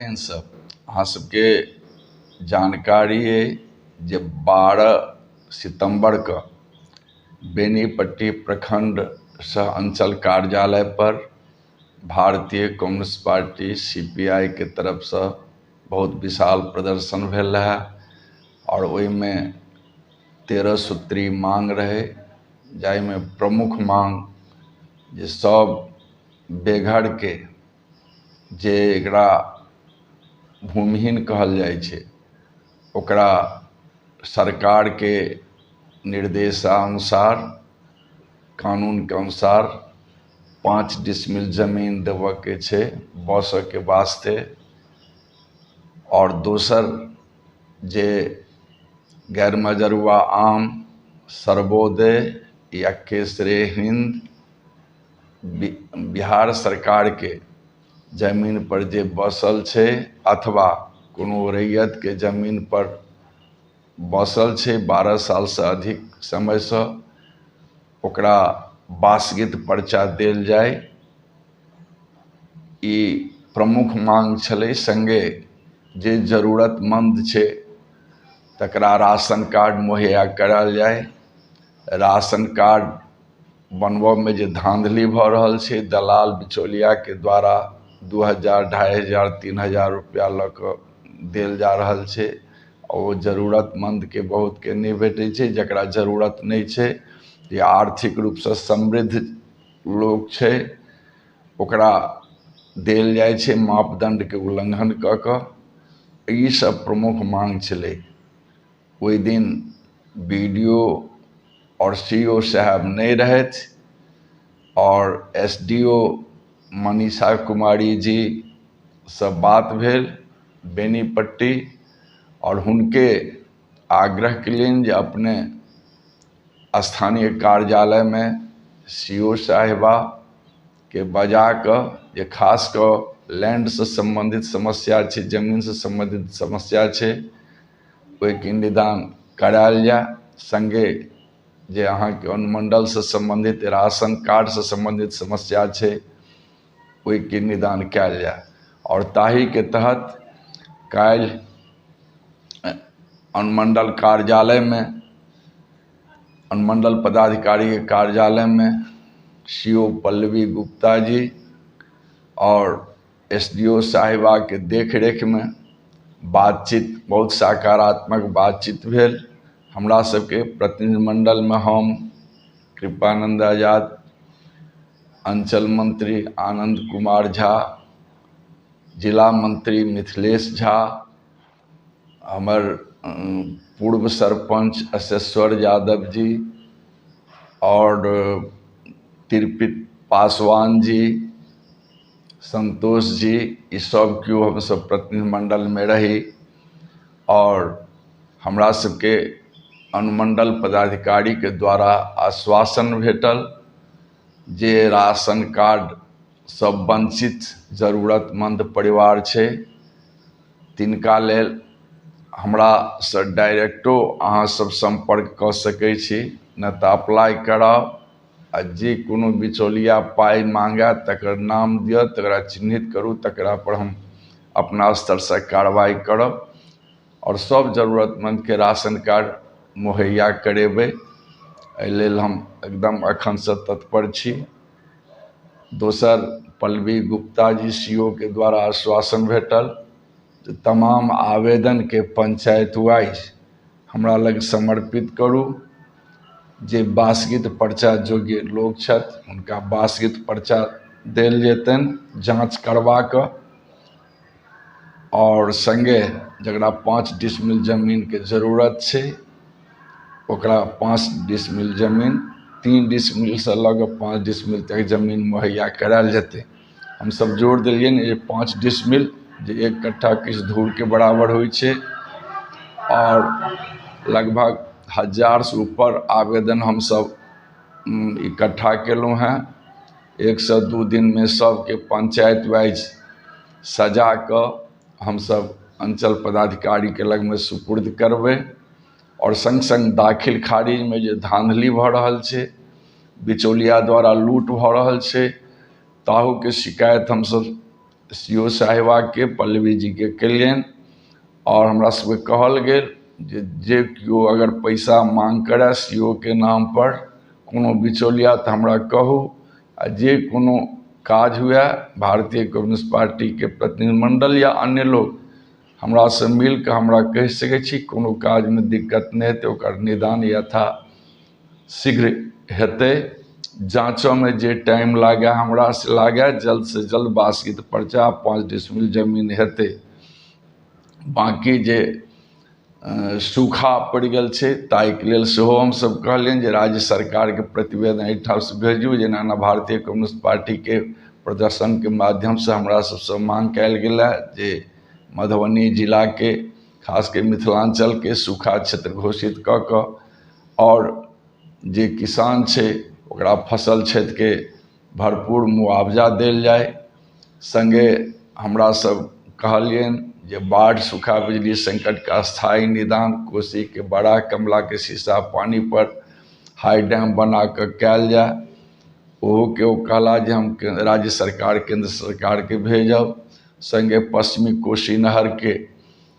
सब अहाँ सबके जानकारी है जे 12 सितंबर के बेनीपट्टी प्रखंड सह अंचल कार्यालय पर भारतीय कम्युनिस्ट पार्टी सीपीआई के तरफ से बहुत विशाल प्रदर्शन भेल रहा और ओहिमे 13 सूत्री मांग रहे, जाहिमे प्रमुख मांग जे सब बेघर के जे एकरा भूमिहीन कहल जाइ छै ओकरा सरकार के निर्देशानुसार कानून के अनुसार 5 डिसमिल जमीन देवे के छै बसय के वास्ते। और दोसर जे गैर मजरुआ आम, सर्वोदय या केसरे हिंद बिहार सरकार के जमीन पर जे बसल छै अथवा कोनो रैयत के जमीन पर बसल छै 12 साल से अधिक समय से ओकरा वासगीत पर्चा देल जाय, ई प्रमुख मांग छलै। संगे जे जरूरतमंद छै तकरा राशन कार्ड मुहैया करायल जाय। राशन कार्ड बनबऽ में जे धांधली भऽ रहल छै, दलाल बिचौलिया के द्वारा 2000, 2500, 3000 रुपया लऽ कऽ देल जा रहल छै और जरूरतमंद के बहुत के नहीं भेटै छै। जकरा जरूरत नहीं छै या आर्थिक रूप से समृद्ध लोग छै ओकरा देल जाय छै मापदंड के उल्लंघन कऽ कऽ। ई सब प्रमुख मांग छलै। ओहि दिन बीडीओ और सीओ साहब नहीं रहथि और एसडीओ मनीषा कुमारी जी से बात भेल बेनीपट्टी और हुनके आग्रह केलियनि जे अपने स्थानीय कार्यालय में सीओ साहिबा के बजा कऽ जे खास कऽ लैंड से संबंधित समस्या छै, जमीन से संबंधित समस्या छै, ओहिके निदान करायल जाय। संगे जे अहाँ के अनुमंडल से संबंधित, राशन कार्ड से संबंधित समस्या छै ओहिके निदान कयल जाय। और ताही के तहत काल्हि अनुमंडल कार्यालय में, अनुमंडल पदाधिकारी के कार्यालय में सीओ पल्लवी गुप्ता जी और एसडीओ साहिबा के देखरेख में बातचीत, बहुत सकारात्मक बातचीत भेल। हमरा सबके प्रतिनिधिमंडल में हम कृपानंद आजाद, अंचल मंत्री आनंद कुमार झा, जिला मंत्री मिथिलेश झा, हमर पूर्व सरपंच अशेश्वर यादव जी और तिरपित पासवान जी, संतोष जी, ई सब केओ हम सब प्रतिनिधिमंडल में रही और हमरा सबके अनुमंडल पदाधिकारी के द्वारा आश्वासन भेटल जे राशन कार्ड सब वंचित जरूरतमंद परिवार छै तिनका लेल हमरा से डायरेक्टो अहाँ सब संपर्क कऽ सकै छी, न तऽ अप्लाई कराउ आ जे कोनो बिचौलिया पाई मांगे तकर नाम दिअ, तकरा चिन्हित करू, तकरा पर हम अपना स्तर से कार्रवाई करब और सब जरूरतमंद के राशन कार्ड मुहैया करेबै। एहि लेल हम एकदम अखन से तत्पर छी। दोसर पल्लवी गुप्ता जी सीओ के द्वारा आश्वासन भेटल जे तमाम आवेदन के पंचायत वाइज हमरा लग समर्पित करू। जे वासगीत पर्चा योग्य लोग छथि हुनका वासगीत पर्चा देल जेतनि जांच करवा कऽ। और संगे जकरा 5 डिसमिल जमीन के जरूरत छै ओकरा 5 डिसमिल जमीन, 3 डिसमिल से लऽ कऽ 5 डिसमिल तक जमीन मुहैया करायल जेतै। हम सब जोर देलियनि जे 5 डिसमिल जे 1 कट्ठा किछु धूर के बराबर होइ छै और लगभग 1000 से ऊपर आवेदन हम सब इकट्ठा केलहुँ हैं। 102 दिन में सबके पंचायत वाइज सजा कऽ हम सब अंचल पदाधिकारी के लग में सुपुर्द करबै। और संग संग दाखिल खारिज में जे धांधली भऽ रहल छै, बिचौलिया द्वारा लूट भऽ रहल छै, ताहू के शिकायत हम सब सीओ साहिबा के पल्लवी जी के केलियन और हमरा सबके कहल गेल जे केओ अगर पैसा मांग करे सीओ के नाम पर कोनो बिचौलिया तो हमरा कहू आ जे कोनो काज हुए भारतीय कम्युनिस्ट पार्टी के प्रतिनिधिमंडल या अन्य लोग हमरा से मिल के हमरा कह सकै छी, कोनो काज में दिक्कत नहीं हेतै, ओकर निदान यथा शीघ्र हेतै। जांचो में जे टाइम लागे हमरा से लागे, जल्द से जल्द बास्कित पर्चा 5 डिसमिल जमीन हेतै। बाकी जे सूखा पड़ गल छै ताहिके लेल सेहो हमसब कहलियनि जे राज्य सरकार के प्रतिवेदन एहिठाम से भेजू, जेना भारतीय कम्युनिस्ट पार्टी के प्रदर्शन के माध्यम से हमरा सबसे मांग कयल गेल है जे मधुबनी जिला के खास के मिथिलांचल के सूखा क्षेत्र घोषित क के और जे किसान छै ओकरा फसल क्षेत्र के भरपूर मुआवजा देल जाय। संगे हमरा सब कहलियनि जे बाढ़ सूखा बिजली संकट का स्थायी निदान कोसी के बड़ा कमला के शीशा पानी पर हाई डैम बना कर कयल जाय। ओहो के ओ कहला जे हम राज्य सरकार केंद्र सरकार के भेजब। संगे पश्चिमी कोसी नहर के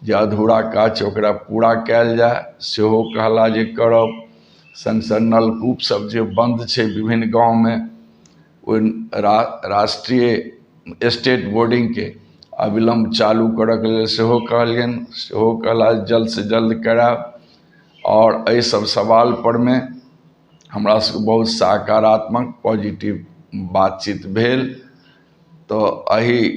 जे अधूरा काज छै ओकरा पूरा कयल जाय सेहो कहला जे करब। संग संग नलकूप सब जे बंद छै विभिन्न गाँव में ओ राष्ट्रीय स्टेट बोर्डिंग के अविलंब चालू करऽ के लेल सेहो कहलियनि, सेहो कहला जल्द से जल्द करायब। और एहि सब सवाल पर में हमरा सबके बहुत सकारात्मक पॉजिटिव बातचीत भेल। तो एही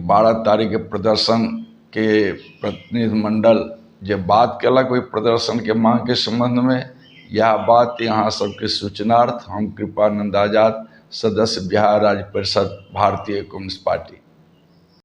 12 तारीख के प्रदर्शन के प्रतिनिधिमंडल जे बात कलक ओहि प्रदर्शन के मांग के संबंध में, यह बात यहाँ सबके सूचनार्थ हम कृपानंद आजाद, सदस्य बिहार राज्य परिषद भारतीय कम्युनिस्ट पार्टी।